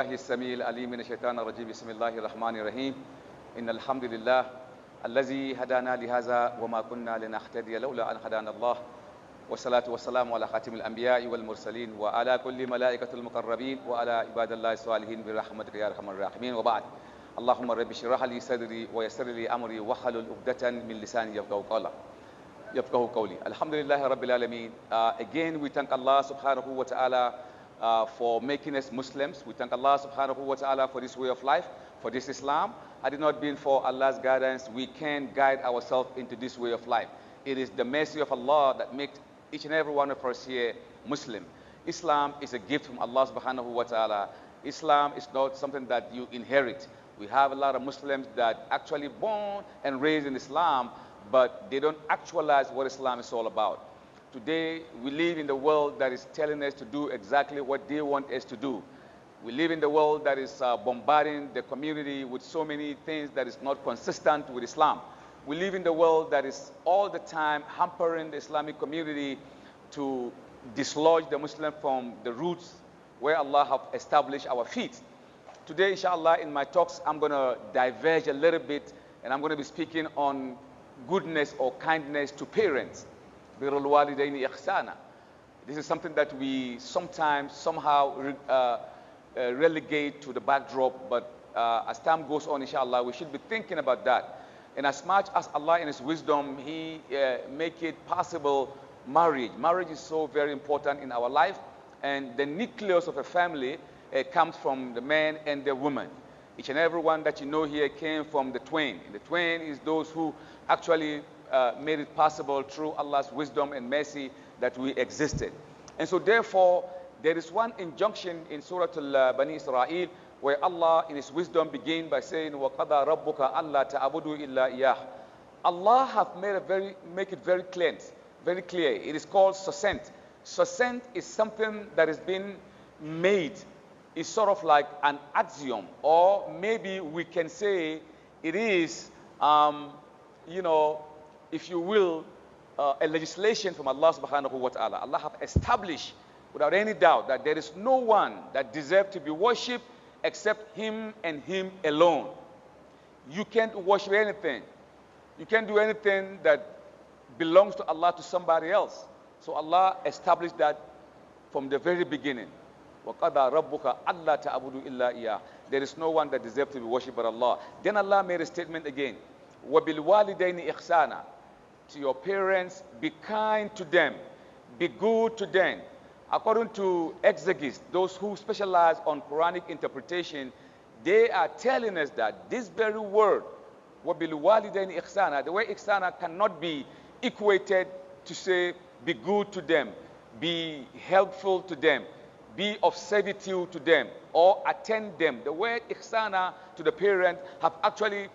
الله السميع العليم من الشيطان الرجيم بسم الله الرحمن الرحيم إن الحمد لله الذي هدانا لهذا وما كنا لنهتدي لولا أن هدانا الله والصلاة والسلام على خاتم الأنبياء والمرسلين وعلى كل ملائكة المقربين وعلى عباد الله الصالحين برحمتك يا أرحم الراحمين وبعد اللهم رب اشرح لي صدري ويسر لي أمري واحلل عقدة من لساني يفقهوا قولي. Alhamdulillah Rabbil Alameen. Again, we thank Allah subhanahu wa ta'ala for making us Muslims. We thank Allah subhanahu wa ta'ala for this way of life, for this Islam. Had it not been for Allah's guidance, we can't guide ourselves into this way of life. It is the mercy of Allah that makes each and every one of us here Muslim. Islam is a gift from Allah subhanahu wa ta'ala. Islam is not something that you inherit. We have a lot of Muslims that actually born and raised in Islam, but they don't actualize what Islam is all about. Today, we live in the world that is telling us to do exactly what they want us to do. We live in the world that is bombarding the community with so many things that is not consistent with Islam. We live in the world that is all the time hampering the Islamic community to dislodge the Muslim from the roots where Allah have established our feet. Today, inshallah, in my talks, I'm going to diverge a little bit, and I'm going to be speaking on goodness or kindness to parents. BIRIL WALIDAINI IHSANA. This is something that we sometimes somehow relegate to the backdrop, but as time goes on, inshallah, we should be thinking about that. And as much as Allah in His wisdom, He make it possible, marriage. Marriage is so very important in our life, and the nucleus of a family comes from the man and the woman. Each and every one that you know here came from the twain. And the twain is those who actually made it possible through Allah's wisdom and mercy that we existed. And so therefore, there is one injunction in Surah Al-Bani Israel where Allah in His wisdom begin by saying, وَقَضَى رَبُّكَ أَلَّا تَعْبُدُوا إِلَّا إِيَّهُ. Allah have make it very clear. Very clear. It is called succinct. Succinct is something that has been made. It's sort of like an axiom, or maybe we can say it is, if you will, a legislation from Allah subhanahu wa ta'ala. Allah have established without any doubt that there is no one that deserves to be worshipped except Him and Him alone. You can't worship anything. You can't do anything that belongs to Allah to somebody else. So Allah established that from the very beginning. وَقَضَى رَبُّكَ أَلَّا تَعْبُدُوا إِلَّا إِيَّهُ. There is no one that deserves to be worshipped but Allah. Then Allah made a statement again. وَبِالْوَالِدَيْنِ إِحْسَانًا. To your parents, be kind to them. Be good to them. According to exegetes, those who specialize on Quranic interpretation, they are telling us that this very word, وَبِالْوَالِدَيْنِ إِحْسَانًا, the way ihsana cannot be equated to say, be good to them, be helpful to them, be of servitude to them, or attend them. The word ihsana to the parent have actually,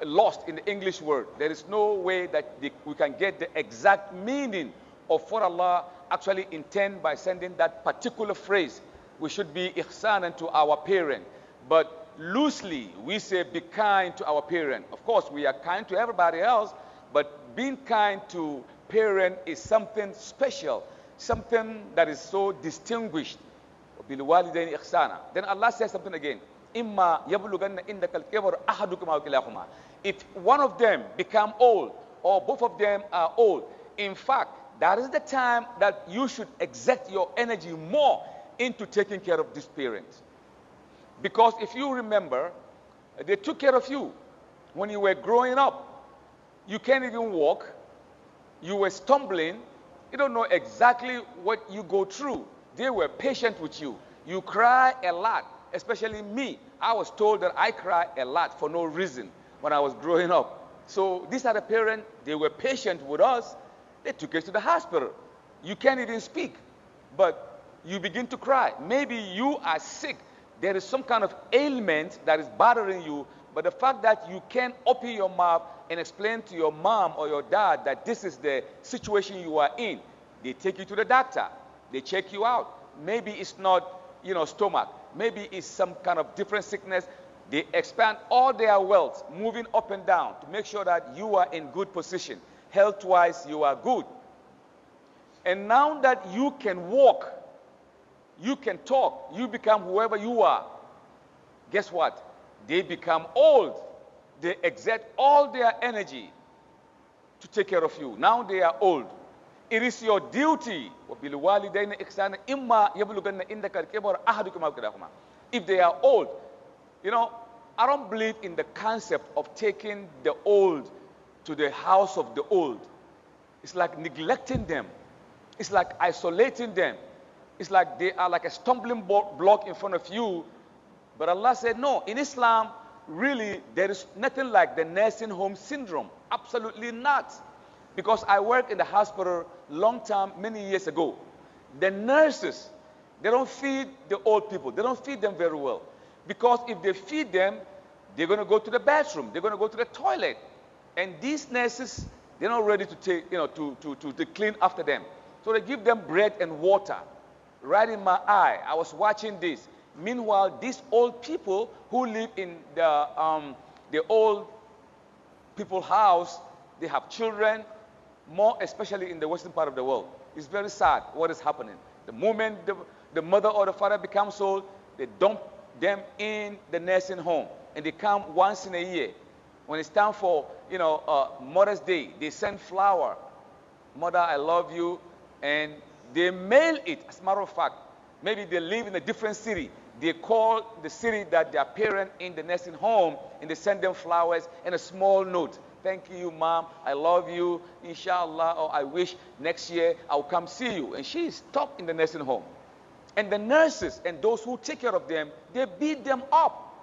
lost in the English word. There is no way that we can get the exact meaning of what Allah actually intend by sending that particular phrase. We should be ihsanan to our parent. But loosely, we say be kind to our parent. Of course, we are kind to everybody else, but being kind to parent is something special, something that is so distinguished. وَبِالْوَالِدَيْنِ إِحْسَانًا. Then Allah says something again. إِمَّا يَبْلُغَنَّ إِنْدَكَ الْكِبَرَ أَحَدُكُمَا أَوْ كِلَاهُمَا. If one of them become old, or both of them are old, in fact, that is the time that you should exert your energy more into taking care of this parent. Because if you remember, they took care of you when you were growing up. You can't even walk. You were stumbling. You don't know exactly what you go through. They were patient with you. You cry a lot, especially me. I was told that I cry a lot for no reason when I was growing up. So these are the parents, they were patient with us. They took us to the hospital. You can't even speak, but you begin to cry. Maybe you are sick. There is some kind of ailment that is bothering you, but the fact that you can't open your mouth and explain to your mom or your dad that this is the situation you are in, they take you to the doctor. They check you out. Maybe it's not, stomach. Maybe it's some kind of different sickness. They expand all their wealth, moving up and down to make sure that you are in good position. Health-wise, you are good. And now that you can walk, You can talk. You become whoever you are. Guess what? They become old. They exert all their energy to take care of you. Now they are old. It is your duty. وَبِالْوَالِدَيْنِ إِحْسَانًا إِمَّا يَبْلُغَنَّ عِندَكَ الْكِبَرَ أَحَدُكُمْ أَوْ كِلَاهُمَا. If they are old, I don't believe in the concept of taking the old to the house of the old. It's like neglecting them. It's like isolating them. It's like they are like a stumbling block in front of you. But Allah said, no, in Islam, really, there is nothing like the nursing home syndrome. Absolutely not. Because I worked in the hospital long time, many years ago. The nurses, they don't feed the old people. They don't feed them very well. Because if they feed them, they're going to go to the bathroom. They're going to go to the toilet. And these nurses, they're not ready to take, to clean after them. So they give them bread and water. Right in my eye, I was watching this. Meanwhile, these old people who live in the old people's house, they have children, more especially in the western part of the world. It's very sad what is happening. The moment the mother or the father becomes old, they dump them in the nursing home. And they come once in a year. When it's time for, Mother's Day, they send flower. Mother, I love you. And they mail it. As a matter of fact, maybe they live in a different city. They call the city that their parent in the nursing home, and they send them flowers and a small note. Thank you, Mom. I love you. Inshallah, or I wish next year I'll come see you. And she is stuck in the nursing home. And the nurses and those who take care of them, they beat them up.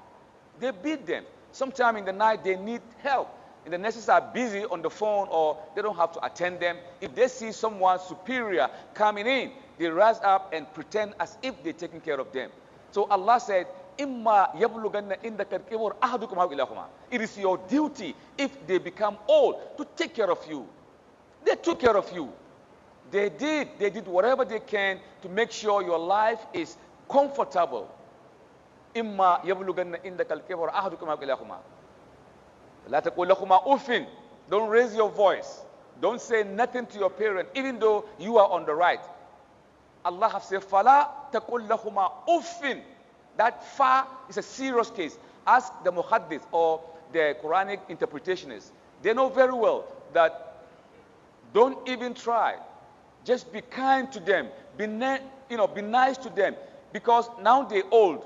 They beat them. Sometime in the night, they need help. And the nurses are busy on the phone, or they don't have to attend them. If they see someone superior coming in, they rise up and pretend as if they're taking care of them. So Allah said, إِمَّا يَبْلُغَنَّ إِنْدَكَ الْكِبَرَ أَحَدُكُمْ أَوْ كِلَاهُمَا. It is your duty, if they become old, to take care of you. They took care of you. They did whatever they can to make sure your life is comfortable. إِمَّا يَبْلُغَنَّ إِنْدَكَ الْكِبَرَ أَحَدُكُمْ أَوْ كِلَاهُمَا. لَا تَقُلْ لَهُمَا أُفٍّ. Don't raise your voice. Don't say nothing to your parent, even though you are on the right. Allah has said, فَلَا تَقُلْ لَهُمَا أُفٍّ. That fa is a serious case. Ask the muhaddith or the Quranic interpretationists. They know very well that don't even try. Just be kind to them. Be nice to them. Because now they're old.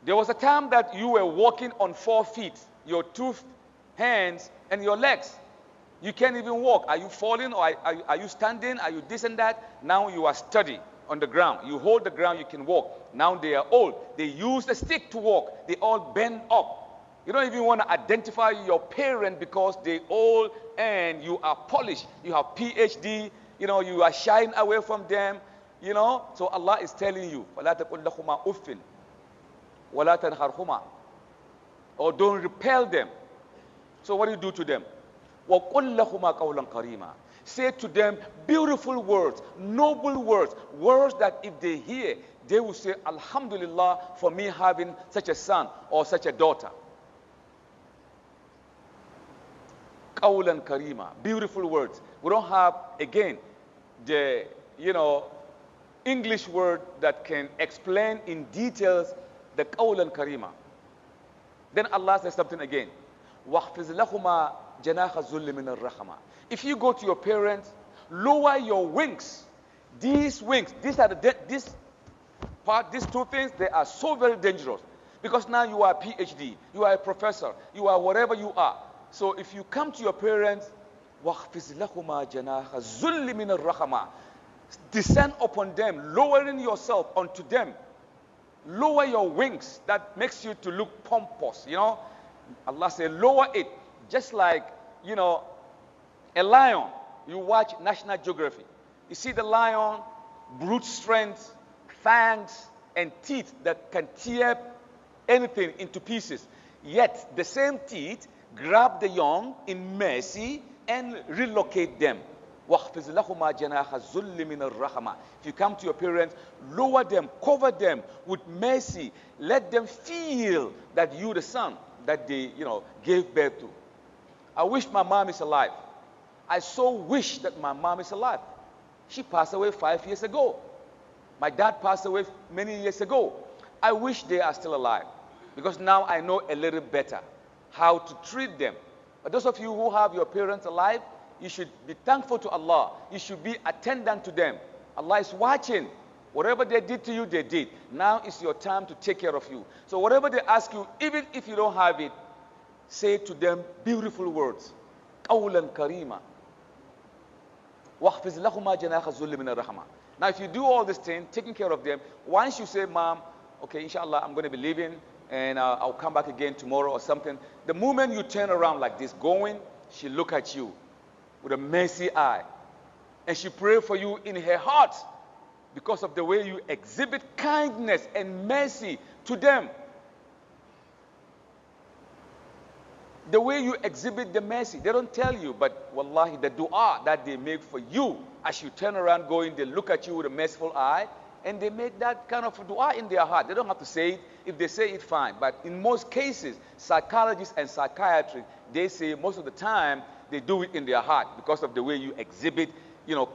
There was a time that you were walking on 4 feet, your 2 hands and your legs. You can't even walk. Are you falling, or are you standing? Are you this and that? Now you are steady on the ground. You hold the ground, you can walk. Now they are old. They use a stick to walk. They all bend up. You don't even want to identify your parent because they old and you are polished. You have PhD. You are shying away from them. So Allah is telling you, فَلَا تَقُلْ لَهُمَا أُفٍّ وَلَا تَنْهَرْهُمَا. Or don't repel them. So what do you do to them? وَقُلْ لَهُمَا قَوْلًا كَرِيمًا. Say to them beautiful words, noble words, words that if they hear, they will say, Alhamdulillah for me having such a son or such a daughter. Qawlan karima, beautiful words. We don't have, again, the, English word that can explain in details the qawlan karima. Then Allah says something again. وَاخْفِزْ لَهُمَا جَنَاحَ الذُّلِّ مِنَ الرَّحْمَةِ. If you go to your parents, lower your wings. These wings, these 2 things, they are so very dangerous. Because now you are a PhD, you are a professor, you are whatever you are. So if you come to your parents, وَاخْفِزْ لَهُمَا جَنَاحَ الذُّلِّ مِنَ الرَّحْمَةِ. Descend upon them, lowering yourself onto them. Lower your wings. That makes you to look pompous, Allah said, lower it. Just like, a lion. You watch National Geographic. You see the lion, brute strength, fangs, and teeth that can tear anything into pieces. Yet, the same teeth grab the young in mercy and relocate them. وَاخْفِزْ لَهُمَا جَنَاحَ الذُّلِّ مِنَ الرَّحْمَةِ. If you come to your parents, lower them, cover them with mercy. Let them feel that you, the son, that they, gave birth to. I wish my mom is alive. I so wish that my mom is alive. She passed away 5 years ago. My dad passed away many years ago. I wish they are still alive because now I know a little better how to treat them. But those of you who have your parents alive, you should be thankful to Allah. You should be attendant to them. Allah is watching. Whatever they did to you, they did. Now it's your time to take care of you. So whatever they ask you, even if you don't have it, say to them beautiful words. قَوْلًا كَرِيمًا وَاحْفِظْ لَهُمَا جَنَاحَ الذُّلِّ مِنَ الرَّحْمَةِ. Now if you do all this thing, taking care of them, once you say, Mom, okay, inshallah, I'm going to be leaving and I'll come back again tomorrow or something. The moment you turn around like this, going, she look at you with a mercy eye. And she pray for you in her heart because of the way you exhibit kindness and mercy to them. The way you exhibit the mercy, they don't tell you, but wallahi, the dua that they make for you, as you turn around going, they look at you with a merciful eye, and they make that kind of dua in their heart. They don't have to say it. If they say it, fine. But in most cases, psychologists and psychiatrists, they say most of the time, they do it in their heart because of the way you exhibit,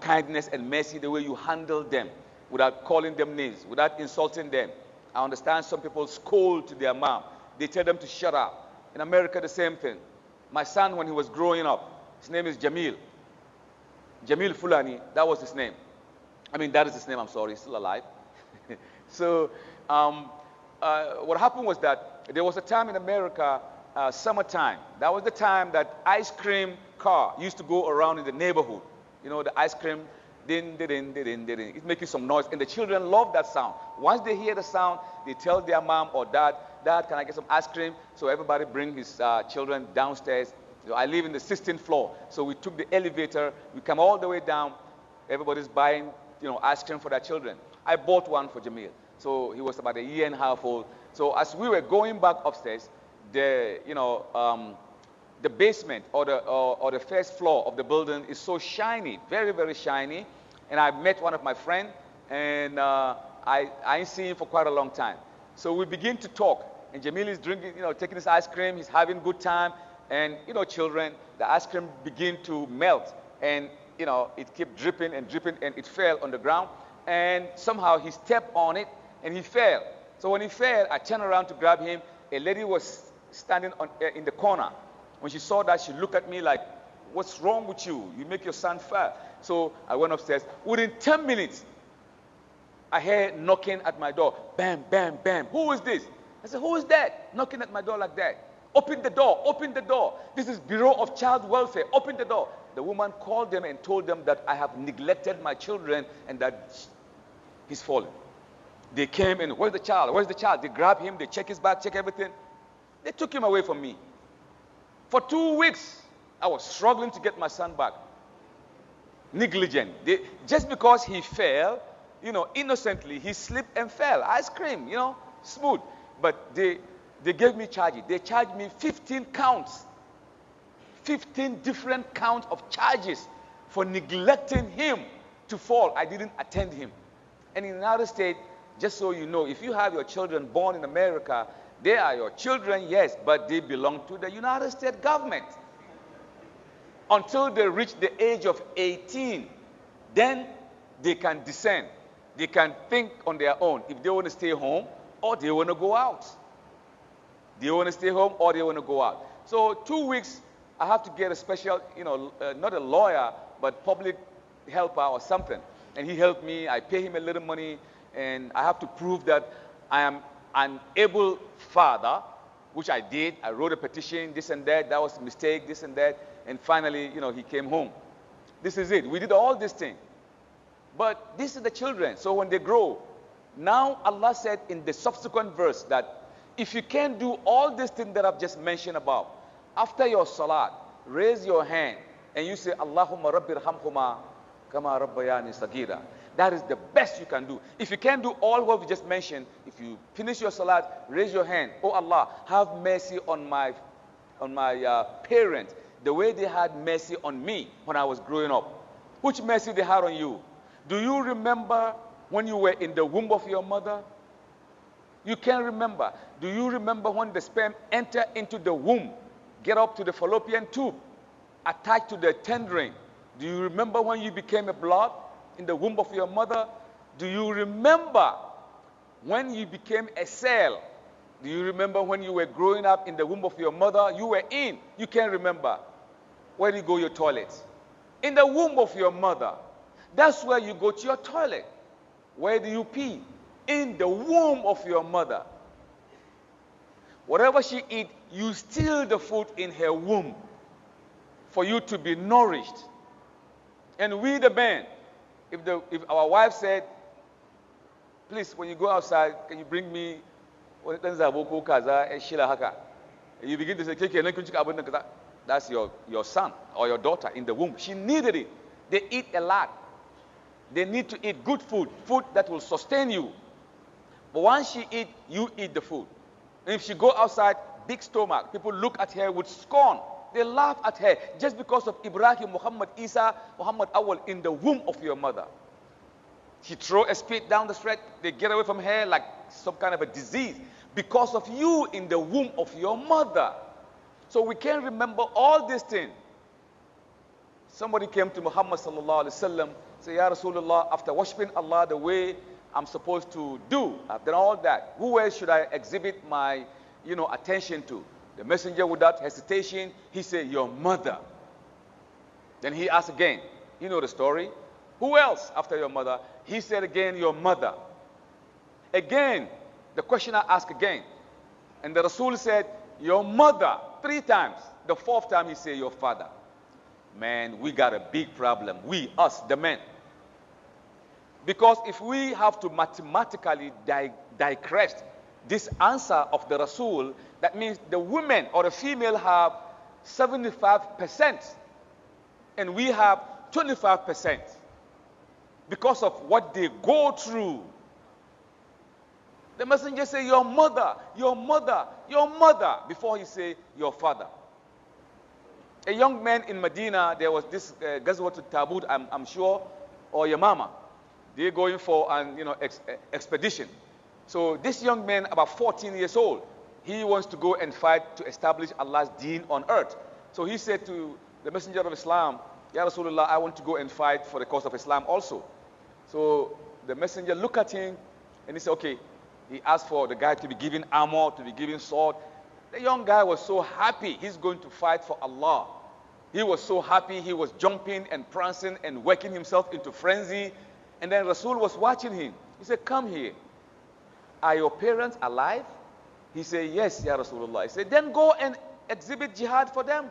kindness and mercy, the way you handle them without calling them names, without insulting them. I understand some people scold to their mom. They tell them to shut up. In America, the same thing. My son, when he was growing up, his name is Jamil. Jamil Fulani, that was his name. I mean, that is his name, I'm sorry, he's still alive. So, what happened was that there was a time in America, summertime. That was the time that ice cream car used to go around in the neighborhood. The ice cream, din, din, din, din, din. It's making some noise, and the children love that sound. Once they hear the sound, they tell their mom or dad, Dad, can I get some ice cream? So everybody bring his children downstairs. I live in the 16th floor, so we took the elevator. We come all the way down. Everybody's buying, ice cream for their children. I bought one for Jamil. So he was about a year and a half old. So as we were going back upstairs, the basement or the first floor of the building is so shiny, very, very shiny. And I met one of my friends, and I ain't seen him for quite a long time. So we begin to talk, and Jamil is drinking, taking his ice cream. He's having a good time, and children, the ice cream begin to melt, and it kept dripping and dripping, and it fell on the ground, and somehow he stepped on it, and he fell. So when he fell, I turned around to grab him. A lady was standing in the corner. When she saw that, she looked at me like, "What's wrong with you? You make your son fall." So I went upstairs. Within 10 minutes, I heard knocking at my door. Bam, bam, bam. Who is this? I said, who is that knocking at my door like that? Open the door, open the door. This is Bureau of Child Welfare. Open the door. The woman called them and told them that I have neglected my children and that he's fallen. They came and, where's the child? Where's the child? They grabbed him, they check his back, check everything. They took him away from me. For 2 weeks, I was struggling to get my son back. Negligent. Just because he fell, innocently, he slipped and fell. Ice cream, smooth. But they gave me charges. They charged me 15 counts. 15 different counts of charges for neglecting him to fall. I didn't attend him. And in the United States, just so you know, if you have your children born in America, they are your children, yes, but they belong to the United States government. Until they reach the age of 18, then they can descend. They can think on their own if they want to stay home or they want to go out. They want to stay home or they want to go out. So 2 weeks, I have to get a special, not a lawyer, but public helper or something. And he helped me. I pay him a little money, and I have to prove that I am an able father, which I did. I wrote a petition, this and that. That was a mistake, this and that. And finally, he came home. This is it. We did all this thing. But this is the children. So when they grow, now Allah said in the subsequent verse that if you can't do all these things that I've just mentioned about, after your salat, raise your hand and you say, Allahumma rabbi irhamhuma kama rabbayani sagira. That is the best you can do. If you can't do all what we just mentioned, if you finish your salat, raise your hand. Oh Allah, have mercy on my parents, the way they had mercy on me when I was growing up. Which mercy they had on you? Do you remember when you were in the womb of your mother? You can't remember. Do you remember when the sperm entered into the womb, get up to the fallopian tube, attached to the tendon? Do you remember when you became a blood in the womb of your mother? Do you remember when you became a cell? Do you remember when you were growing up in the womb of your mother? You were in. You can't remember. Where do you go your toilet? In the womb of your mother. That's where you go to your toilet. Where do you pee? In the womb of your mother. Whatever she eats, you steal the food in her womb for you to be nourished. And we the men, if our wife said, please, when you go outside, can you bring me and you begin to say, that's your son or your daughter in the womb. She needed it. They eat a lot. They need to eat good food, food that will sustain you. But once she eat, you eat the food. And if she go outside, big stomach, people look at her with scorn. They laugh at her just because of Ibrahim, Muhammad, Isa, Muhammad Awal in the womb of your mother. She throw a spit down the street, they get away from her like some kind of a disease because of you in the womb of your mother. So we can remember all these things. Somebody came to Muhammad sallallahu alaihi wasallam, say, Ya Rasulullah, after worshiping Allah the way I'm supposed to do, I've done all that, who else should I exhibit my, attention to? The messenger, without hesitation, he said, your mother. Then he asked again, you know the story, who else after your mother? He said again, your mother. Again, the questioner asked again. And the Rasul said, your mother, 3 times. The 4th time he said, your father. Man, we got a big problem. We, us, the men. Because if we have to mathematically digress this answer of the Rasul, that means the women or the female have 75% and we have 25% because of what they go through. The messenger say, your mother, your mother, your mother, before he say, your father. A young man in Medina, there was this Ghazwat al-Tabut, I'm sure, or Yamama. They're going for an expedition. So this young man, about 14 years old, he wants to go and fight to establish Allah's deen on earth. So he said to the Messenger of Islam, Ya Rasulullah, I want to go and fight for the cause of Islam also. So the Messenger looked at him and he said, okay. He asked for the guy to be given armor, to be given sword. The young guy was so happy. He's going to fight for Allah. He was so happy. He was jumping and prancing and working himself into frenzy. And then Rasul was watching him. He said, come here. Are your parents alive? He said, yes, Ya Rasulullah. He said, then go and exhibit jihad for them.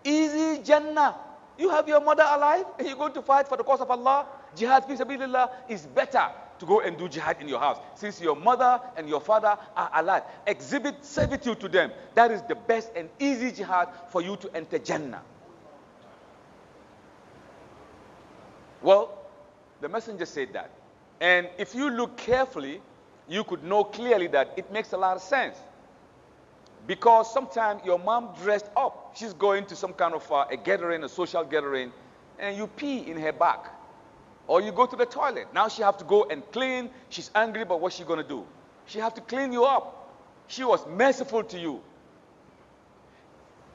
Easy Jannah. You have your mother alive and you're going to fight for the cause of Allah. Jihad fi sabilillah is better to go and do jihad in your house. Since your mother and your father are alive, exhibit servitude to them. That is the best and easy jihad for you to enter Jannah. Well, the messenger said that. And if you look carefully, you could know clearly that it makes a lot of sense. Because sometimes your mom dressed up. She's going to some kind of a gathering, a social gathering, and you pee in her back. Or you go to the toilet. Now she have to go and clean. She's angry, but what's she going to do? She have to clean you up. She was merciful to you.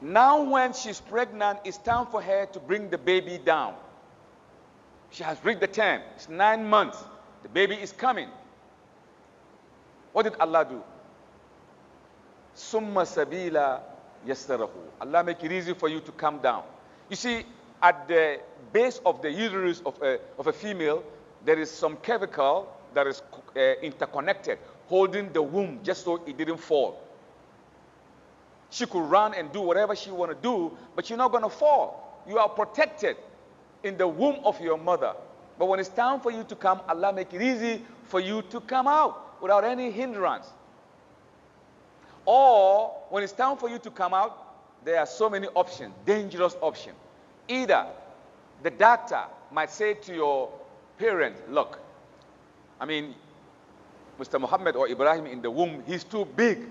Now when she's pregnant, it's time for her to bring the baby down. She has reached the time. It's 9 months. The baby is coming. What did Allah do? Summa sabila yassarahu. Allah make it easy for you to come down. You see, at the base of the uterus of a female, there is some cervical that is interconnected, holding the womb just so it didn't fall. She could run and do whatever she want to do, but you're not going to fall. You are protected in the womb of your mother. But when it's time for you to come, Allah make it easy for you to come out without any hindrance. Or when it's time for you to come out, there are so many options, dangerous options. Either the doctor might say to your parent, look, Mr. Muhammad or Ibrahim in the womb, he's too big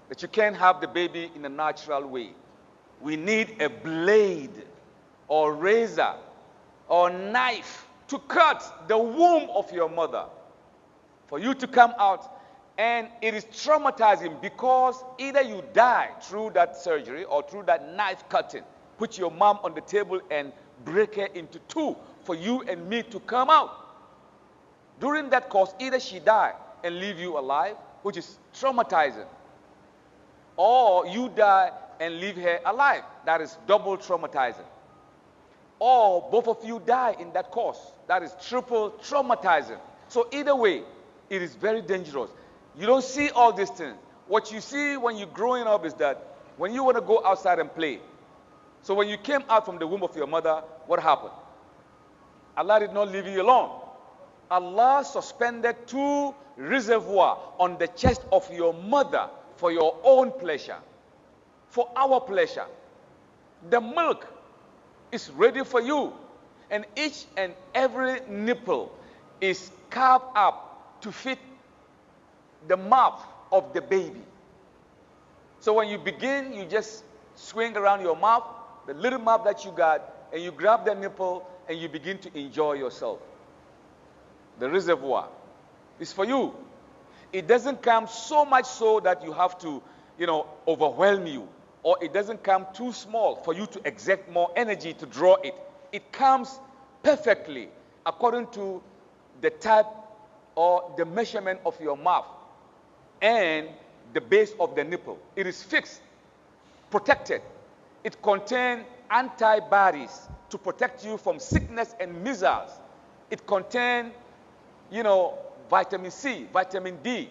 that you can't have the baby in a natural way. We need a blade or razor or knife to cut the womb of your mother for you to come out. And it is traumatizing because either you die through that surgery or through that knife cutting. Put your mom on the table and break her into 2 for you and me to come out. During that course, either she die and leave you alive, which is traumatizing, or you die and leave her alive. That is double traumatizing. Or both of you die in that course. That is triple traumatizing. So either way, it is very dangerous. You don't see all these things. What you see when you're growing up is that when you want to go outside and play. So when you came out from the womb of your mother, what happened? Allah did not leave you alone. Allah suspended 2 reservoirs on the chest of your mother for your own pleasure, for our pleasure. The milk is ready for you, and each and every nipple is carved up to fit the mouth of the baby. So when you begin, you just swing around your mouth, the little mouth that you got, and you grab the nipple and you begin to enjoy yourself. The reservoir is for you. It doesn't come so much so that you have to, overwhelm you, or it doesn't come too small for you to exert more energy to draw it. It comes perfectly according to the type or the measurement of your mouth and the base of the nipple. It is fixed, protected. It contains antibodies to protect you from sickness and measles. It contains, vitamin C, vitamin D.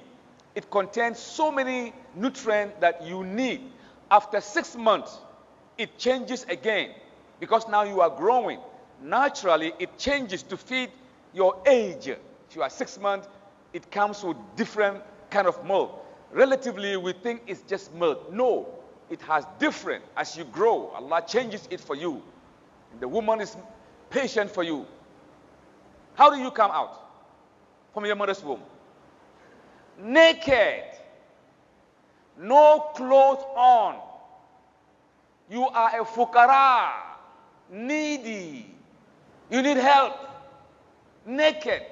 It contains so many nutrients that you need. After 6 months, it changes again because now you are growing. Naturally, it changes to fit your age. If you are 6 months, it comes with different kind of milk. Relatively, we think it's just milk. No, it has different. As you grow, Allah changes it for you. The woman is patient for you. How do you come out from your mother's womb? Naked. No clothes on. You are a fukara, needy. You need help. Naked.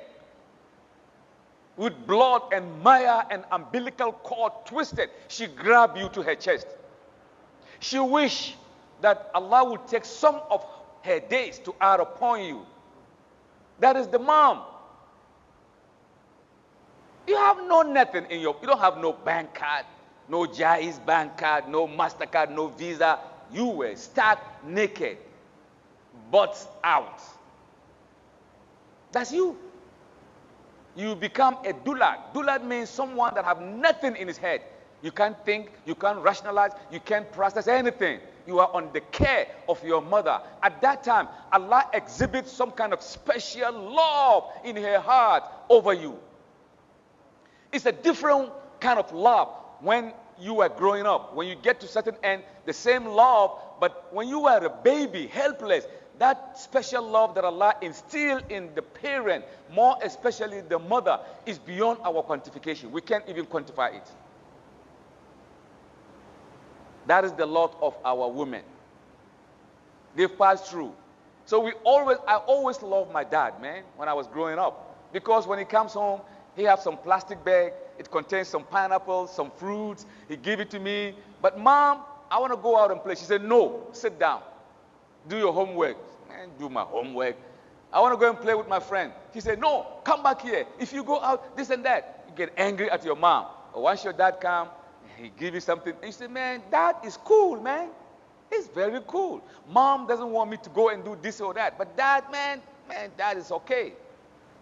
With blood and mire and umbilical cord twisted, she grabbed you to her chest. She wished that Allah would take some of her days to add upon you. That is the mom. You have nothing in you don't have no bank card, no Jai's bank card, no MasterCard, no Visa. You were stark naked, butts out. That's you. You become a dullard. Dullard means someone that have nothing in his head. You can't think, you can't rationalize, you can't process anything. You are on the care of your mother. At that time, Allah exhibits some kind of special love in her heart over you. It's a different kind of love when you are growing up. When you get to certain end, the same love, but when you are a baby, helpless, that special love that Allah instilled in the parent, more especially the mother, is beyond our quantification. We can't even quantify it. That is the lot of our women. They've passed through. So I always loved my dad, man, when I was growing up. Because when he comes home, he has some plastic bag. It contains some pineapples, some fruits. He gave it to me. But mom, I want to go out and play. She said, no, sit down. Do your homework. Man, do my homework. I want to go and play with my friend. He said, no, come back here. If you go out, this and that. You get angry at your mom. But once your dad comes, he give you something. And you say, man, dad is cool, man. It's very cool. Mom doesn't want me to go and do this or that. But dad, man, dad is okay.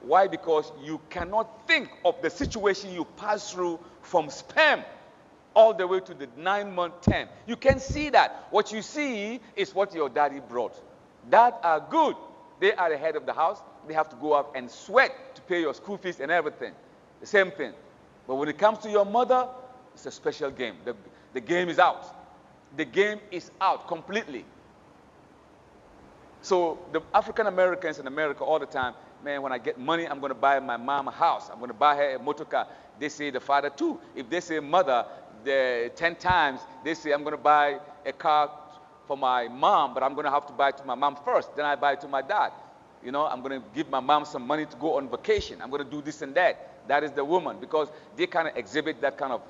Why? Because you cannot think of the situation you pass through from sperm all the way to the 9-month term. You can see that. What you see is what your daddy brought. Dad are good. They are the head of the house. They have to go out and sweat to pay your school fees and everything. The same thing. But when it comes to your mother, it's a special game. The game is out. The game is out completely. So the African Americans in America all the time, man, when I get money, I'm going to buy my mom a house. I'm going to buy her a motor car. They say the father too. If they say mother, 10 times, they say I'm going to buy a car for my mom, but I'm going to have to buy it to my mom first. Then I buy it to my dad. I'm going to give my mom some money to go on vacation. I'm going to do this and that. That is the woman, because they kind of exhibit that kind of,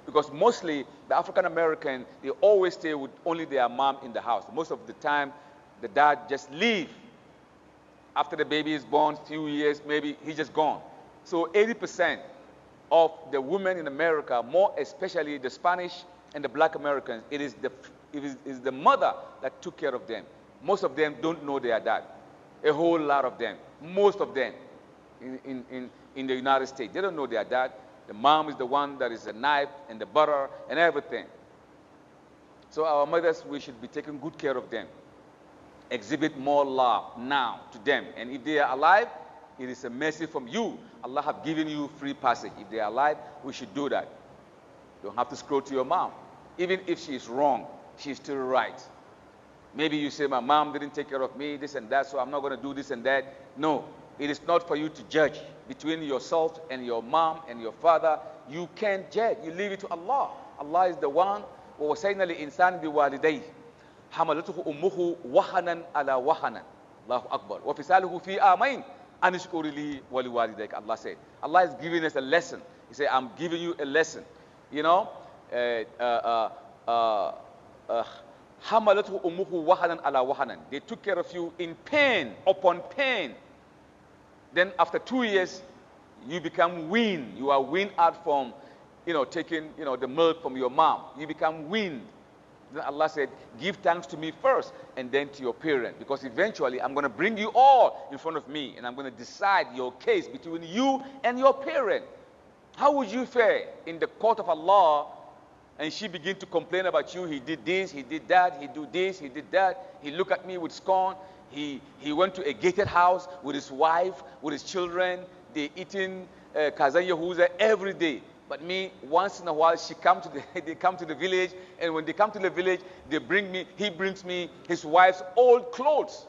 because mostly the African American, they always stay with only their mom in the house. Most of the time, the dad just leave. After the baby is born, few years, maybe he's just gone. So 80% of the women in America, more especially the Spanish and the black Americans, it is the mother that took care of them. Most of them don't know their dad. A whole lot of them. Most of them in the United States. They don't know their dad. The mom is the one that is the knife and the butter and everything. So our mothers, we should be taking good care of them. Exhibit more love now to them. And if they are alive, it is a mercy from you. Allah have given you free passage. If they are alive, we should do that. You don't have to scroll to your mom. Even if she is wrong, she is still right. Maybe you say, my mom didn't take care of me, this and that, so I'm not going to do this and that. No, it is not for you to judge between yourself and your mom and your father. You can't judge. You leave it to Allah. Allah is the one. وَوَصَيْنَا الْإِنسَانِ بِوَالِدَيْهِ حَمَلَتْهُ أُمُّهُ وَهَنًا عَلَى وَهَنًا Allahu Akbar. وَفِصَالُهُ فِي آمَيْنِ أَنِ اشْكُرْ لِي وَلِوَالِدَيْكَ Allah said. Allah is giving us a lesson. He said, I'm giving you a lesson. You know, حَمَلَتْهُ أُمُّهُ وَهَنًا عَلَى وَهَنًا They took care of you in pain upon pain. Then after 2 years, you become weaned. You are weaned out from, taking, the milk from your mom. You become weaned. Then Allah said, give thanks to me first and then to your parent. Because eventually I'm going to bring you all in front of me and I'm going to decide your case between you and your parent. How would you fare in the court of Allah and she begin to complain about you? He did this, he did that, he do this, he did that. He looked at me with scorn. He went to a gated house with his wife, with his children. They eating kazan yahuza every day. But me, once in a while, they come to the village, and when they come to the village, he brings me his wife's old clothes.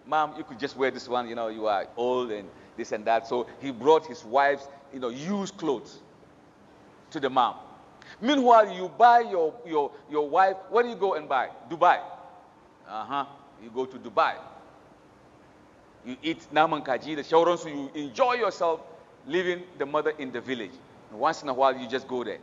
Mom, you could just wear this one, you are old and this and that. So he brought his wife's, used clothes to the mom. Meanwhile, you buy your wife, where do you go and buy? Dubai. You go to Dubai. You eat naman kaji, the shauran, so you enjoy yourself leaving the mother in the village. And once in a while, you just go there.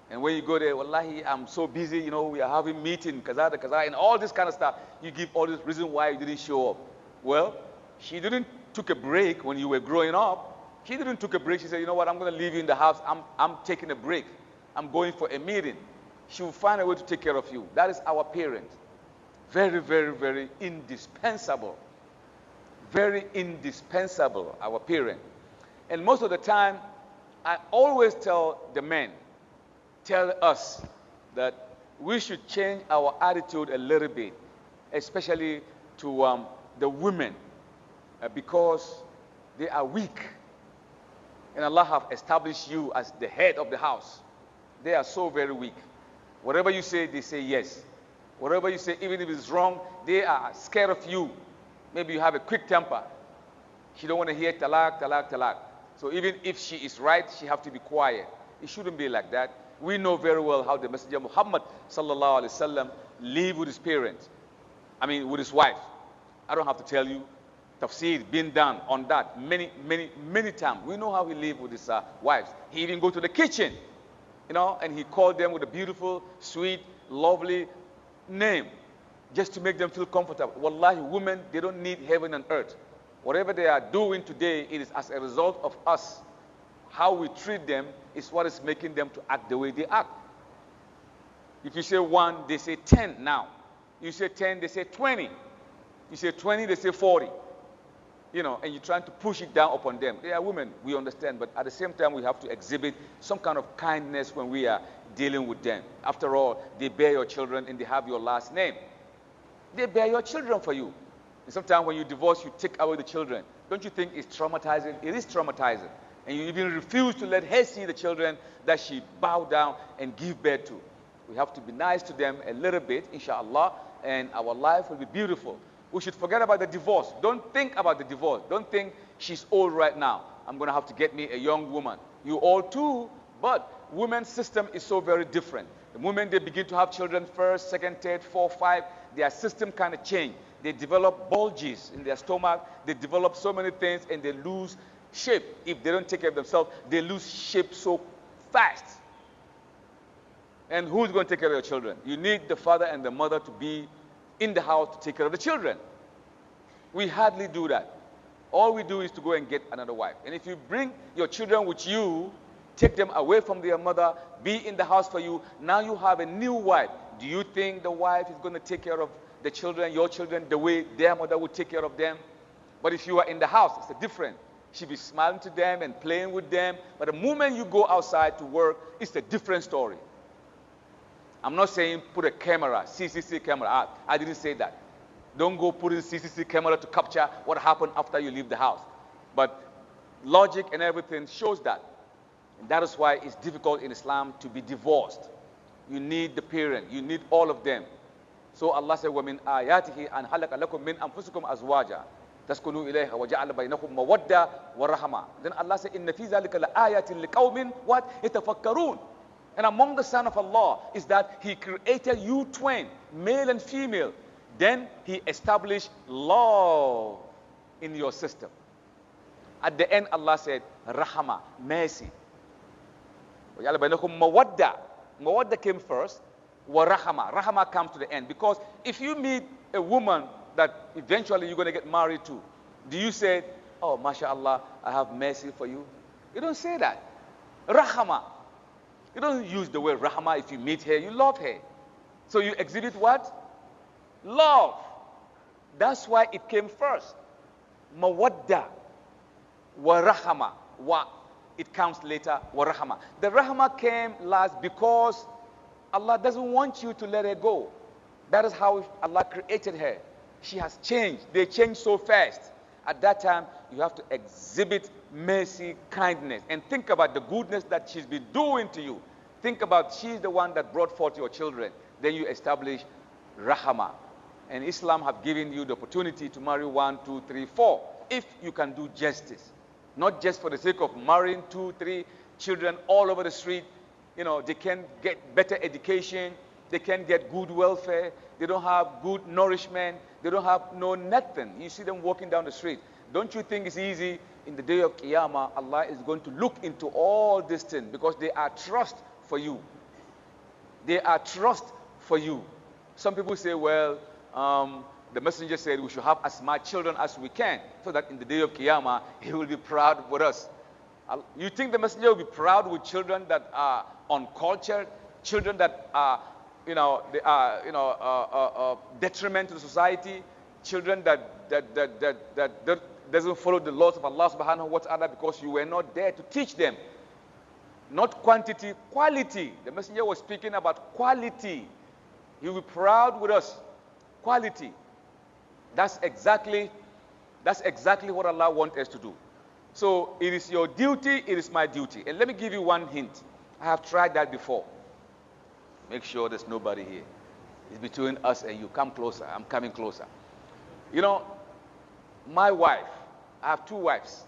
And when you go there, wallahi, I'm so busy, we are having meeting, kaza, and all this kind of stuff. You give all this reason why you didn't show up. Well, she didn't took a break when you were growing up. She didn't took a break. She said, you know what, I'm going to leave you in the house. I'm taking a break. I'm going for a meeting. She will find a way to take care of you. That is our parent. Very, very, very indispensable. Very indispensable, our parent. And most of the time, I always tell the men, tell us that we should change our attitude a little bit, especially to the women, because they are weak. And Allah have established you as the head of the house. They are so very weak. Whatever you say, they say yes. Whatever you say, even if it's wrong, they are scared of you. Maybe you have a quick temper. She don't want to hear talak, talak, talak. So even if she is right, she have to be quiet. It shouldn't be like that. We know very well how the Messenger Muhammad sallallahu alaihi wasallam lived with his parents. With his wife. I don't have to tell you. Tafsir been done on that many, many, many times. We know how he lived with his wives. He even go to the kitchen, and he called them with a beautiful, sweet, lovely name, just to make them feel comfortable. Wallahi, women, they don't need heaven and earth. Whatever they are doing today, it is as a result of us. How we treat them is what is making them to act the way they act. If you say 1, they say 10 now. You say 10, they say 20. You say 20, they say 40. And you're trying to push it down upon them. They are women, we understand, but at the same time, we have to exhibit some kind of kindness when we are dealing with them. After all, they bear your children and they have your last name. They bear your children for you. And sometimes when you divorce, you take away the children. Don't you think it's traumatizing? It is traumatizing. And you even refuse to let her see the children that she bowed down and give birth to. We have to be nice to them a little bit, inshallah, and our life will be beautiful. We should forget about the divorce. Don't think about the divorce. Don't think she's old right now. I'm going to have to get me a young woman. You old too, but women's system is so very different. The women, they begin to have children first, second, third, fourth, 5, their system kind of change. They develop bulges in their stomach. They develop so many things and they lose shape. If they don't take care of themselves, they lose shape so fast. And who's going to take care of your children? You need the father and the mother to be in the house to take care of the children. We hardly do that. All we do is to go and get another wife. And if you bring your children with you, take them away from their mother, be in the house for you, now you have a new wife. Do you think the wife is going to take care of the children, your children, the way their mother would take care of them? But if you are in the house, it's different. She'll be smiling to them and playing with them. But the moment you go outside to work, it's a different story. I'm not saying put a camera, CCTV camera. I didn't say that. Don't go put in CCTV camera to capture what happened after you leave the house. But logic and everything shows that. And that is why it's difficult in Islam to be divorced. You need the parent. You need all of them. So Allah said, وَمِنْ آيَاتِهِ أَنْ خَلَقَ لَكُم مِّنْ أَنفُسِكُمْ أَزْوَاجًا تَسْكُنُوا إِلَيْهَا وَجَعَلَ بَيْنَكُم مَّوَدَّةً وَرَحْمَةً. Then Allah said, إِنَّ فِي ذَلِكَ لَآيَاتٍ لِقَوْمٍ what? يَتَفَكَّرُونَ. And among the sign of Allah is that He created you twain, male and female. Then He established love in your system. At the end, Allah said, Rahama, mercy. وَجَعَلَ بَيْنَكُم مَّوَدَّةً. Mawadda came first. Rahama. Rahama comes to the end. Because if you meet a woman that eventually you're going to get married to, do you say, oh, mashallah, I have mercy for you? You don't say that. Rahama. You don't use the word rahama. If you meet her, you love her. So you exhibit what? Love. That's why it came first. Mawadda. Wa rahama. Wa. It comes later. Wa rahama. The rahama came last because Allah doesn't want you to let her go. That is how Allah created her. She has changed. They changed so fast. At that time, you have to exhibit mercy, kindness, and think about the goodness that she's been doing to you. Think about she's the one that brought forth your children. Then you establish rahama. And Islam have given you the opportunity to marry 1, 2, 3, 4. If you can do justice. Not just for the sake of marrying 2, 3 children all over the street. You know, they can get better education. They can get good welfare. They don't have good nourishment. They don't have no nothing. You see them walking down the street. Don't you think it's easy? In the day of Qiyamah, Allah is going to look into all these things because they are trust for you. They are trust for you. Some people say, well, the messenger said we should have as much children as we can so that in the day of Qiyamah, he will be proud with us. You think the messenger will be proud with children that are uncultured, children that are, they are, detriment to the society, children that doesn't follow the laws of Allah subhanahu wa ta'ala because you were not there to teach them. Not quantity, quality. The messenger was speaking about quality. He will be proud with us. Quality. That's exactly what Allah wants us to do. So it is your duty, it is my duty. And let me give you one hint. I have tried that before. Make sure there's nobody here. It's between us and you. Come closer. I'm coming closer. You know, my wife, I have 2 wives.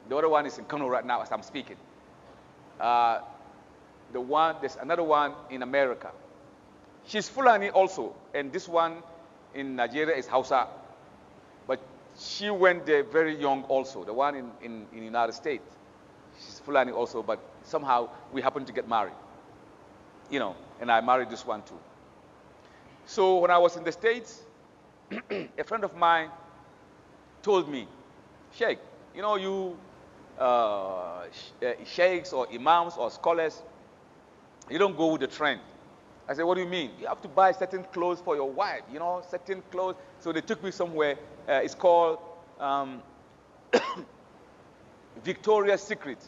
The other one is in Kano right now as I'm speaking. There's another one in America. She's Fulani also, and this one in Nigeria is Hausa. But she went there very young also, the one in the United States. She's Fulani also, but somehow we happened to get married. And I married this one too. So when I was in the States, a friend of mine told me, Sheikh, you sheikhs or imams or scholars, you don't go with the trend. I said, what do you mean? You have to buy certain clothes for your wife, certain clothes. So they took me somewhere. It's called Victoria's Secret.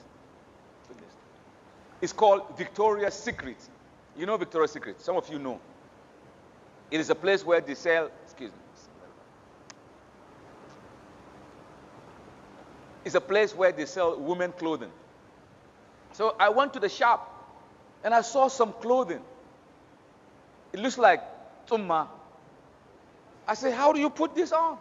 It's called Victoria's Secret. You know Victoria's Secret. Some of you know. It is a place where they sell, It's a place where they sell women clothing. So I went to the shop and I saw some clothing. It looks like tumma. I said, how do you put this on?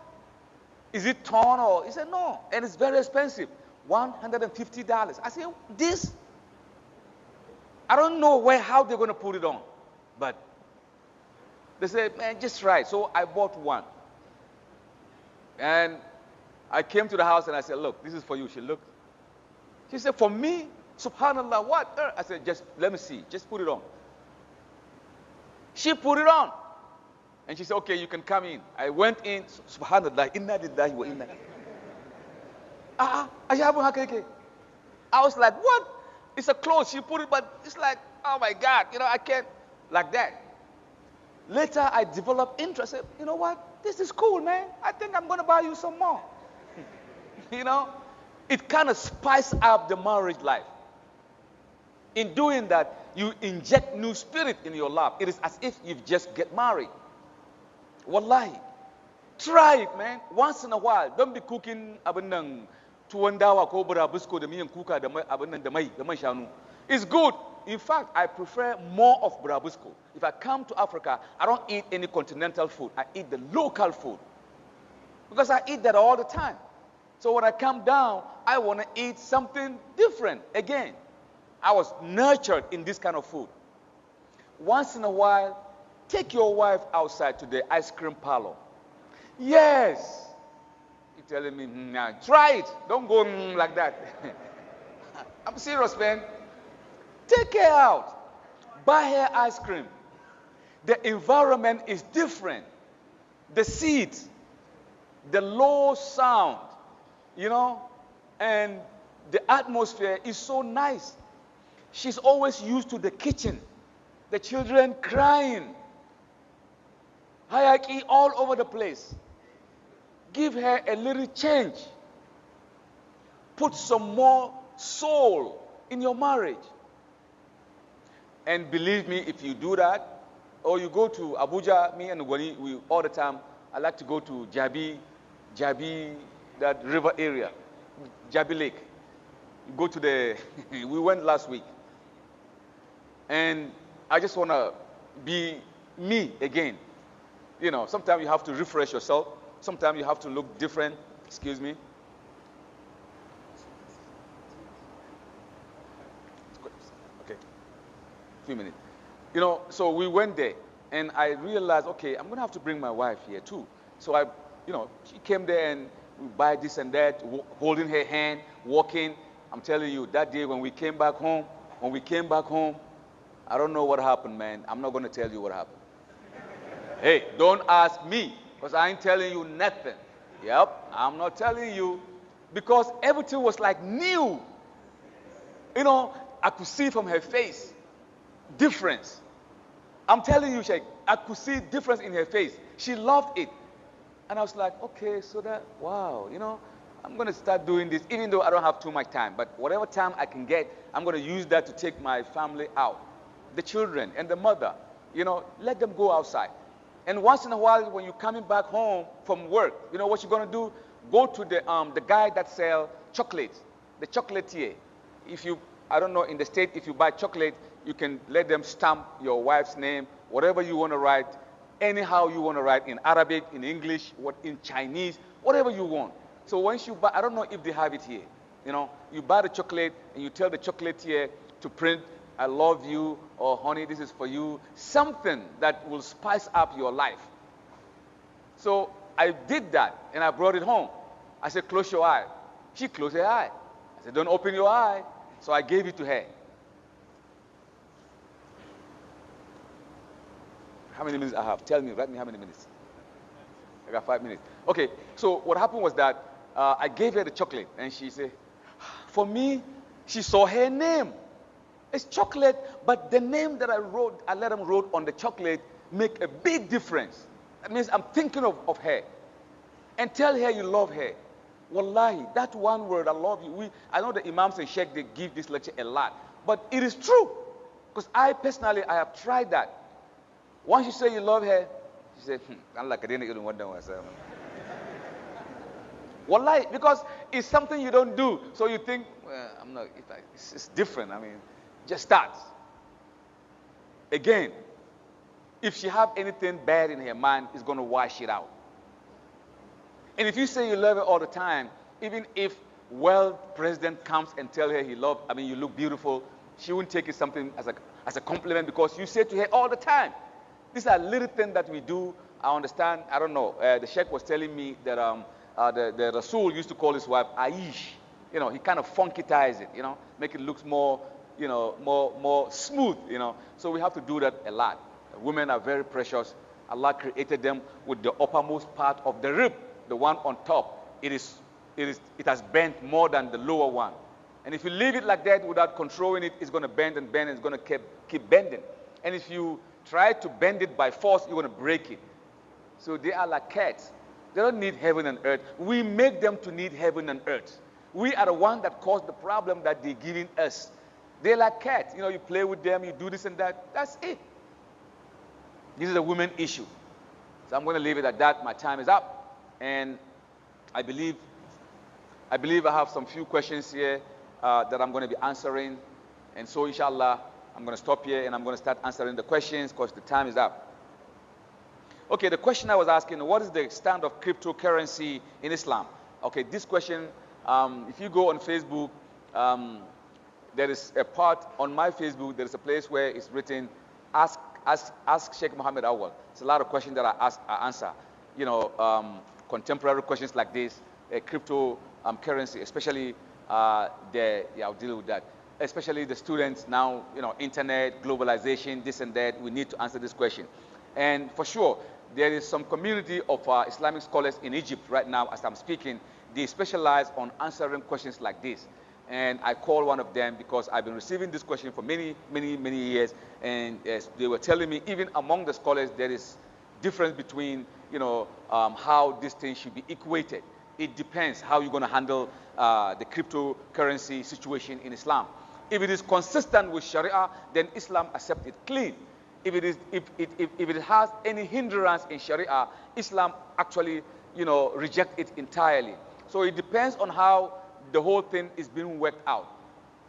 Is it torn or? He said, no. And it's very expensive. $150. I said, this? I don't know how they're going to put it on. But they said, man, just try it. So I bought one. And I came to the house and I said, look, this is for you. She looked. She said, for me? Subhanallah, what? I said, just let me see. Just put it on. She put it on. And she said, okay, you can come in. I went in. Subhanallah, inna lillahi wa inna. Ayabu hakeke. I was like, what? It's a clothes. She put it, but it's like, oh my God, I can't, like that. Later, I developed interest. I said, you know what? This is cool, man. I think I'm going to buy you some more. It kind of spice up the marriage life. In doing that, you inject new spirit in your love. It is as if you've just get married. Wallahi. Try it, man. Once in a while. Don't be cooking abandang tuwon dawa ko burabusko da miyan kuka da abandang da mai shanu. It's good. In fact, I prefer more of burabusko. If I come to Africa, I don't eat any continental food. I eat the local food. Because I eat that all the time. So when I come down, I want to eat something different again. I was nurtured in this kind of food. Once in a while, take your wife outside to the ice cream parlor. Yes. You're telling me, nah, try it. Don't go like that. I'm serious, man. Take her out. Buy her ice cream. The environment is different. The seats, the low sound, and the atmosphere is so nice. She's always used to the kitchen. The children crying. Hayaki all over the place. Give her a little change. Put some more soul in your marriage. And believe me, if you do that, or you go to Abuja, me and Gwani, we all the time, I like to go to Jabi, that river area, Jabi Lake. You go to we went last week. And I just want to be me again. Sometimes you have to refresh yourself. Sometimes you have to look different. Excuse me. Okay. A few minutes. So we went there. And I realized, okay, I'm going to have to bring my wife here too. So she came there and we buy this and that, holding her hand, walking. I'm telling you, that day when we came back home, I don't know what happened, man. I'm not going to tell you what happened. Hey, don't ask me, because I ain't telling you nothing. Yep, I'm not telling you, because everything was like new. I could see from her face difference. I'm telling you, Sheikh, I could see difference in her face. She loved it. And I was like, okay, so wow, I'm going to start doing this, even though I don't have too much time. But whatever time I can get, I'm going to use that to take my family out. The children and the mother, let them go outside. And once in a while, when you're coming back home from work, what you're going to do? Go to the guy that sells chocolates, the chocolatier. I don't know, in the state, if you buy chocolate, you can let them stamp your wife's name, whatever you want to write, anyhow you want to write, in Arabic, in English, in Chinese, whatever you want. So once you buy, I don't know if they have it here. You buy the chocolate and you tell the chocolatier to print, I love you, or honey, this is for you, something that will spice up your life. So I did that and I brought it home. I said, close your eye. She closed her eye. I said, don't open your eye. So I gave it to her. How many minutes I have? Tell me, write me how many minutes. I got 5 minutes. Okay, so what happened was that I gave her the chocolate and she said, for me, she saw her name. It's chocolate, but the name that I let them wrote on the chocolate make a big difference. That means I'm thinking of her. And tell her you love her. Wallahi, that one word, I love you. I know the imams and sheikh, they give this lecture a lot. But it is true. Because I personally, I have tried that. Once you say you love her, she said, I'm like, I didn't even wonder myself. Wallahi, because it's something you don't do. So you think, well, I'm not, it's different. I mean, just start. Again, if she have anything bad in her mind, it's going to wash it out. And if you say you love her all the time, even if president comes and tell her you look beautiful, she won't take it something as a compliment because you say to her all the time. These are little things that we do. I understand. I don't know. The sheikh was telling me that the Rasul used to call his wife Aish. He kind of funkitize it, make it look more, more smooth, So we have to do that a lot. Women are very precious. Allah created them with the uppermost part of the rib, the one on top. It is it has bent more than the lower one. And if you leave it like that without controlling it, it's going to bend and bend, and it's going to keep bending. And if you try to bend it by force, you're going to break it. So they are like cats. They don't need heaven and earth. We make them to need heaven and earth. We are the one that caused the problem that they're giving us. They're like cats. You know, you play with them, you do this and that. That's it. This is a women issue. So I'm going to leave it at that. My time is up. And I believe I have some few questions here that I'm going to be answering. And so, inshallah, I'm going to stop here and I'm going to start answering the questions because the time is up. Okay, the question I was asking, what is the stand of cryptocurrency in Islam? Okay, this question, if you go on Facebook, there is a part on my Facebook, there is a place where it's written, ask Sheikh Muhammad Awal. It's a lot of questions that I answer. You know, contemporary questions like this, cryptocurrency, especially I'll deal with that. Especially the students now, you know, internet, globalization, this and that, we need to answer this question. And for sure, there is some community of Islamic scholars in Egypt right now as I'm speaking. They specialize on answering questions like this. And I call one of them because I've been receiving this question for many years. And they were telling me, even among the scholars, there is difference between, you know, how this thing should be equated. It depends how you're going to handle the cryptocurrency situation in Islam. If it is consistent with Sharia, then Islam accepts it clean. If it has any hindrance in Sharia, Islam actually, you know, reject it entirely. So it depends on how the whole thing is being worked out.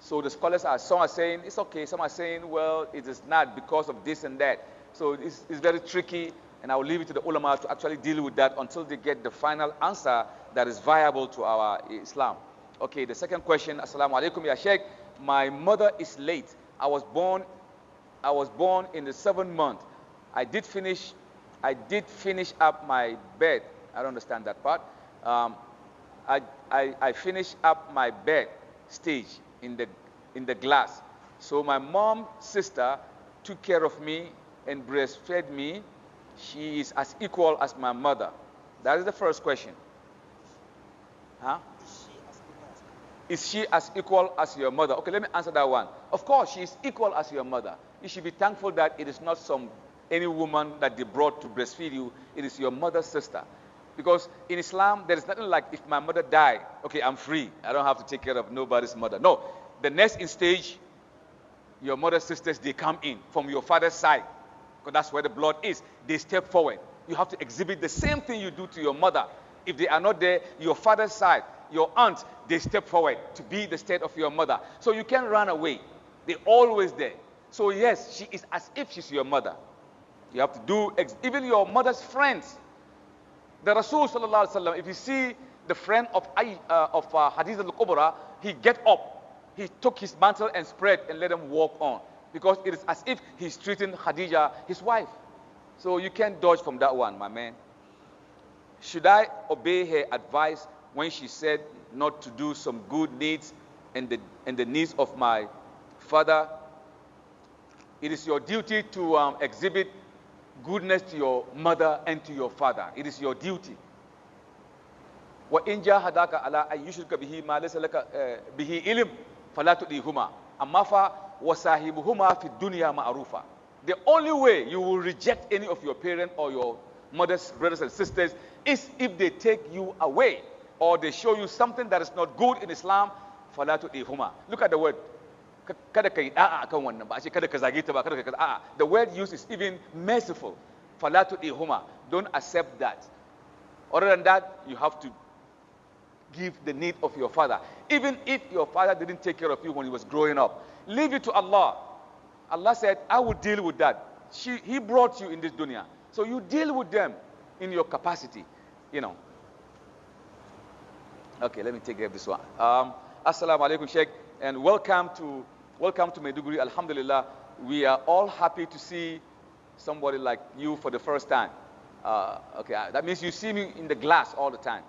So the scholars some are saying it's okay, some are saying, well, it is not because of this and that. So it's very tricky, and I will leave it to the ulama to actually deal with that until they get the final answer that is viable to our Islam. Okay, the second question, Assalamu alaikum ya Sheikh. My mother is late. I was born in the 7th month. I did finish up my bed. I don't understand that part. I finished up my bed stage in the glass. So my mom's sister took care of me and breastfed me. She is as equal as my mother. That is the first question. Huh? Is she as equal as your mother? Okay, let me answer that one. Of course, she is equal as your mother. You should be thankful that it is not any woman that they brought to breastfeed you. It is your mother's sister. Because in Islam, there is nothing like if my mother died, okay, I'm free. I don't have to take care of nobody's mother. No, the next in stage, your mother's sisters, they come in from your father's side. Because that's where the blood is. They step forward. You have to exhibit the same thing you do to your mother. If they are not there, your father's side, your aunt, they step forward to be the state of your mother. So you can't run away. They're always there. So yes, she is as if she's your mother. You have to do, even your mother's friends. The Rasul sallallahu alaihi wasallam, if you see the friend of Hadith al-Kubra, he get up. He took his mantle and spread and let him walk on. Because it is as if he's treating Khadija, his wife. So you can't dodge from that one, my man. Should I obey her advice when she said not to do some good needs and the needs of my father? It is your duty to exhibit goodness to your mother and to your father. It is your duty. وَإِنْ جَاهَدَاكَ عَلَىٰ أَنْ يُشْرِكَ بِهِ مَا لَيْسَ لَكَ بِهِ عِلْمٍ فَلَا تُطِعْهُمَا أَمَّا وَصَاحِبُهُمَا فِي الدُّنْيَا مَعْرُوفًا. The only way you will reject any of your parents or your mother's brothers and sisters is if they take you away or they show you something that is not good in Islam. فَلَا تُطِعْهُمَا. Look at the word. Kada ka yi da'a akan wannan ba a ce kada ka zage ta ba kada ka a'a. The word used is even merciful. فَلَا تُطِعْهُمَا. Don't accept that. Other than that, you have to give the need of your father. Even if your father didn't take care of you when he was growing up, leave it to Allah. Allah said, I will deal with that. He brought you in this dunya. So you deal with them in your capacity, you know. Okay, let me take care of this one. Assalamu alaikum, Sheikh, and welcome to Maiduguri. Alhamdulillah, we are all happy to see somebody like you for the first time. Okay, that means you see me in the glass all the time.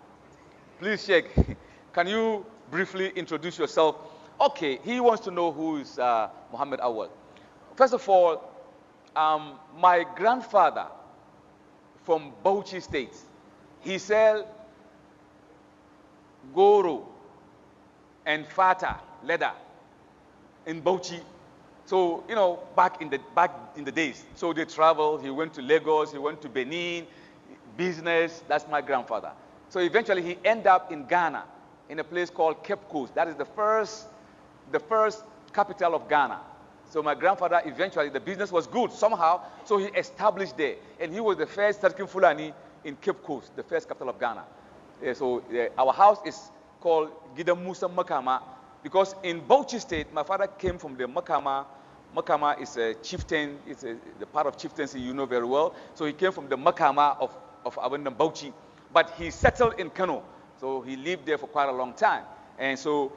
Please, Sheikh, can you briefly introduce yourself? Okay, he wants to know who is Muhammad Awal. First of all, my grandfather from Bauchi State, he sell goro, and fata, leather, in Bauchi. So, back in the days. So they traveled. He went to Lagos. He went to Benin. Business. That's my grandfather. So eventually he ended up in Ghana, in a place called Cape Coast. That is the first capital of Ghana. So my grandfather, eventually, the business was good somehow. So he established there. And he was the first Sarkin Fulani in Cape Coast, the first capital of Ghana. Our house is called Gida Musa Makama, because in Bauchi State, my father came from the Makama. Makama is a chieftain, it's the part of chieftaincy you know very well. So he came from the Makama of Abandon Bauchi. But he settled in Kano. So he lived there for quite a long time. And so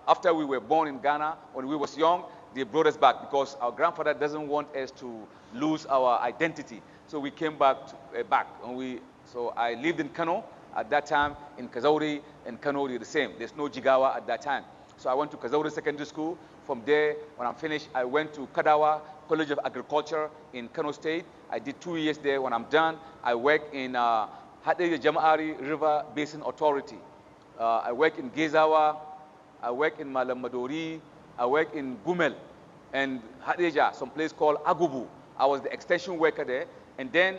after we were born in Ghana, when we was young, they brought us back because our grandfather doesn't want us to lose our identity. So we came back. So I lived in Kano at that time, in Kazauri and Kano, the same. There's no Jigawa at that time. So I went to Kazauri Secondary School. From there, when I'm finished, I went to Kadawa College of Agriculture in Kano State. I did 2 years there. When I'm done, I worked in Hadeja Jama'ari River Basin Authority. I worked in Gezawa. I worked in Maiduguri. I worked in Gumel and Hadeja, some place called Agubu. I was the extension worker there. And then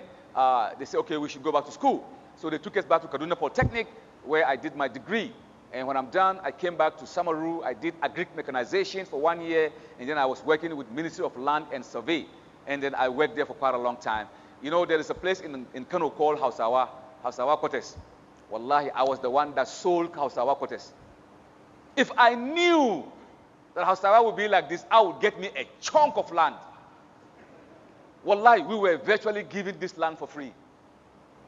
they said, okay, we should go back to school. So they took us back to Kaduna Polytechnic, where I did my degree. And when I'm done, I came back to Samaru. I did agric mechanization for 1 year. And then I was working with Ministry of Land and Survey. And then I worked there for quite a long time. There is a place in Kano called Hausawa Kotes. Wallahi, I was the one that sold Hausawa Kotes. If I knew that Hausawa would be like this, I would get me a chunk of land. Wallahi, we were virtually giving this land for free.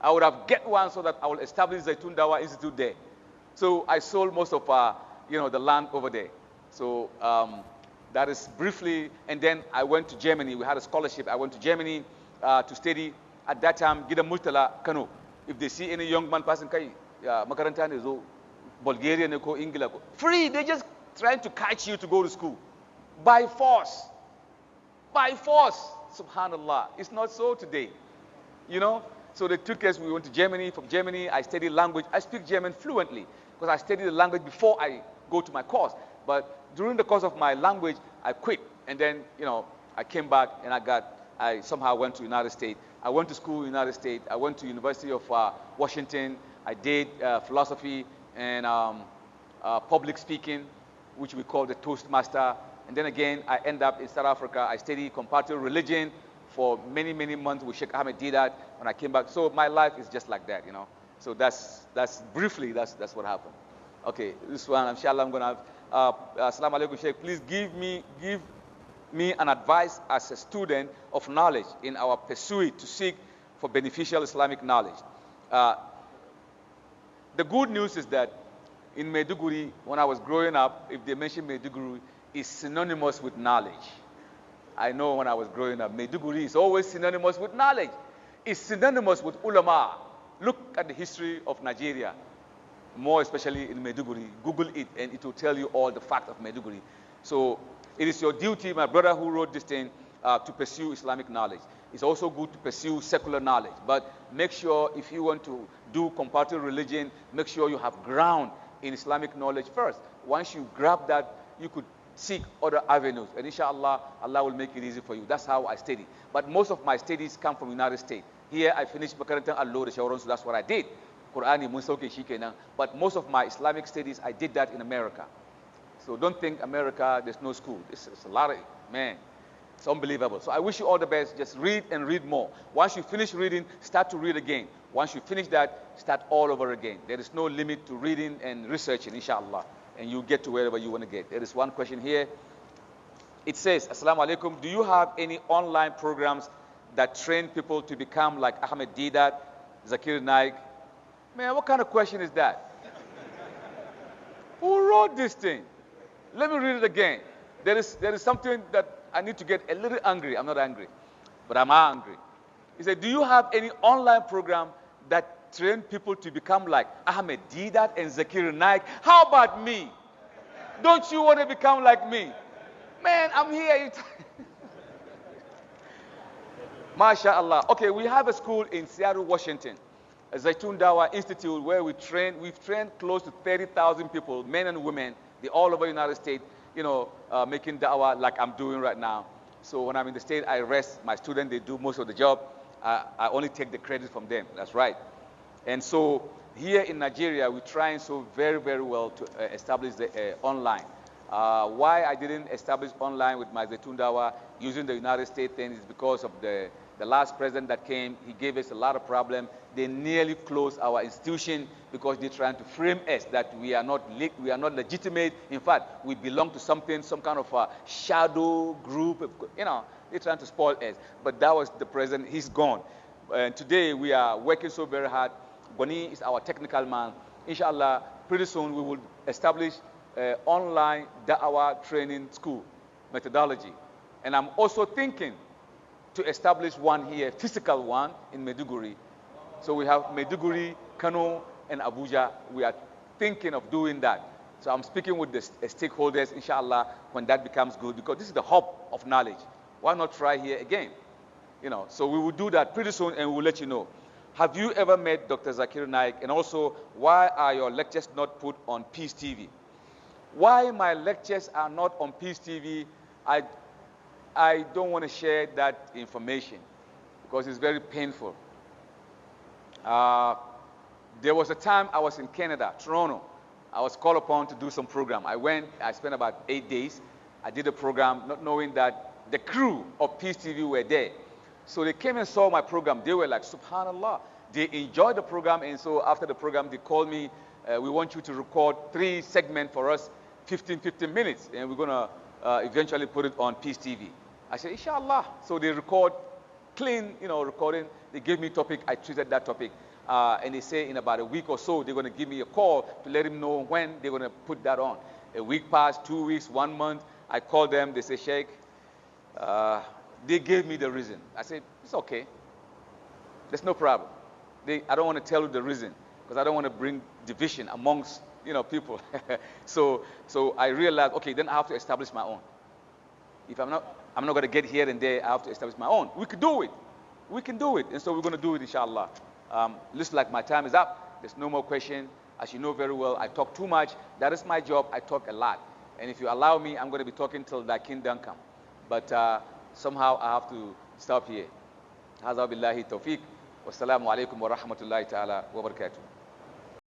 I would have get one so that I will establish the Zaitun Dawa Institute there. So I sold most of the land over there. So that is briefly. And then I went to Germany. We had a scholarship. I went to Germany to study. At that time, Gida Murtala Kano. If they see any young man passing, makaranta ne zo Bulgaria ne ko Ingila ko free. They just trying to catch you to go to school by force. By force. Subhanallah. It's not so today. So they took us, we went to Germany. From Germany, I studied language. I speak German fluently because I studied the language before I go to my course. But during the course of my language, I quit. And then, I came back and I somehow went to the United States. I went to school in the United States. I went to University of Washington. I did philosophy and public speaking, which we call the Toastmaster. And then again, I end up in South Africa. I studied comparative religion for many, many months with Sheikh Ahmed Didat when I came back. So my life is just like that, So that's briefly, that's what happened. Okay, this one, inshallah, I'm going to have, Assalamu alaikum, Sheikh. Please give me an advice as a student of knowledge in our pursuit to seek for beneficial Islamic knowledge. The good news is that in Maiduguri, when I was growing up, if they mention Maiduguri, it's synonymous with knowledge. I know when I was growing up, Maiduguri is always synonymous with knowledge. It's synonymous with ulama. Look at the history of Nigeria, more especially in Maiduguri. Google it and it will tell you all the facts of Maiduguri. So it is your duty, my brother who wrote this thing, to pursue Islamic knowledge. It's also good to pursue secular knowledge. But make sure if you want to do comparative religion, make sure you have ground in Islamic knowledge first. Once you grab that, you could seek other avenues. And inshallah, Allah will make it easy for you. That's how I study. But most of my studies come from the United States. Here, I finished Makarantan Allah, so that's what I did. Qur'ani, mun sauke shi kenan. But most of my Islamic studies, I did that in America. So don't think America, there's no school. It's a lot of, man, it's unbelievable. So I wish you all the best. Just read and read more. Once you finish reading, start to read again. Once you finish that, start all over again. There is no limit to reading and researching, inshallah. And you get to wherever you want to get. There is one question here. It says, Assalamu alaikum, do you have any online programs that train people to become like Ahmed Didat, Zakir Naik? Man, what kind of question is that? Who wrote this thing? Let me read it again. There is something that I need to get a little angry. I'm not angry, but I'm angry. He said, do you have any online program that train people to become like Ahmed Didat and Zakir Naik? How about me? Don't you want to become like me? Man, I'm here. MashaAllah. Okay, we have a school in Seattle, Washington. Zaitun Dawa Institute, where we've trained close to 30,000 people, men and women, all over the United States, making da'wah like I'm doing right now. So when I'm in the state, I rest. My students, they do most of the job. I only take the credit from them. That's right. And so here in Nigeria, we're trying so very, very well to establish the online. Why I didn't establish online with my Zaitun Dawa using the United States thing is because of the last president that came. He gave us a lot of problems. They nearly closed our institution because they're trying to frame us that we are not legitimate. In fact, we belong to something, some kind of a shadow group. They're trying to spoil us. But that was the president. He's gone. And today we are working so very hard. Boni is our technical man. Inshallah, pretty soon we will establish online da'wah training school methodology. And I'm also thinking to establish one here, physical one in Maiduguri. So we have Maiduguri, Kano, and Abuja. We are thinking of doing that. So I'm speaking with the stakeholders, inshallah, when that becomes good, because this is the hub of knowledge. Why not try here again? So we will do that pretty soon, and we will let you know. Have you ever met Dr. Zakir Naik? And also, why are your lectures not put on Peace TV? Why my lectures are not on Peace TV, I don't want to share that information because it's very painful. There was a time I was in Canada, Toronto. I was called upon to do some program. I went, I spent about 8 days. I did a program not knowing that the crew of Peace TV were there. So they came and saw my program. They were like, subhanallah. They enjoyed the program, and so after the program, they called me, we want you to record 3 segments for us, 15 minutes, and we're going to eventually put it on Peace TV. I said, inshallah. So they record, clean, recording. They gave me a topic. I treated that topic. And they say in about a week or so, they're going to give me a call to let them know when they're going to put that on. A week passed, 2 weeks, 1 month. I called them. They say, Sheikh, they gave me the reason. I said, it's okay. There's no problem. I don't want to tell you the reason because I don't want to bring division amongst, people. So I realized, okay, then I have to establish my own. If I'm not going to get here and there, I have to establish my own. We could do it. We can do it. And so we're going to do it, inshallah. Looks like my time is up. There's no more question. As you know very well, I talk too much. That is my job. I talk a lot. And if you allow me, I'm going to be talking till the kingdom come. But somehow I have to stop here. هذا بالله التوفيق والسلام عليكم ورحمة الله تعالى وبركاته.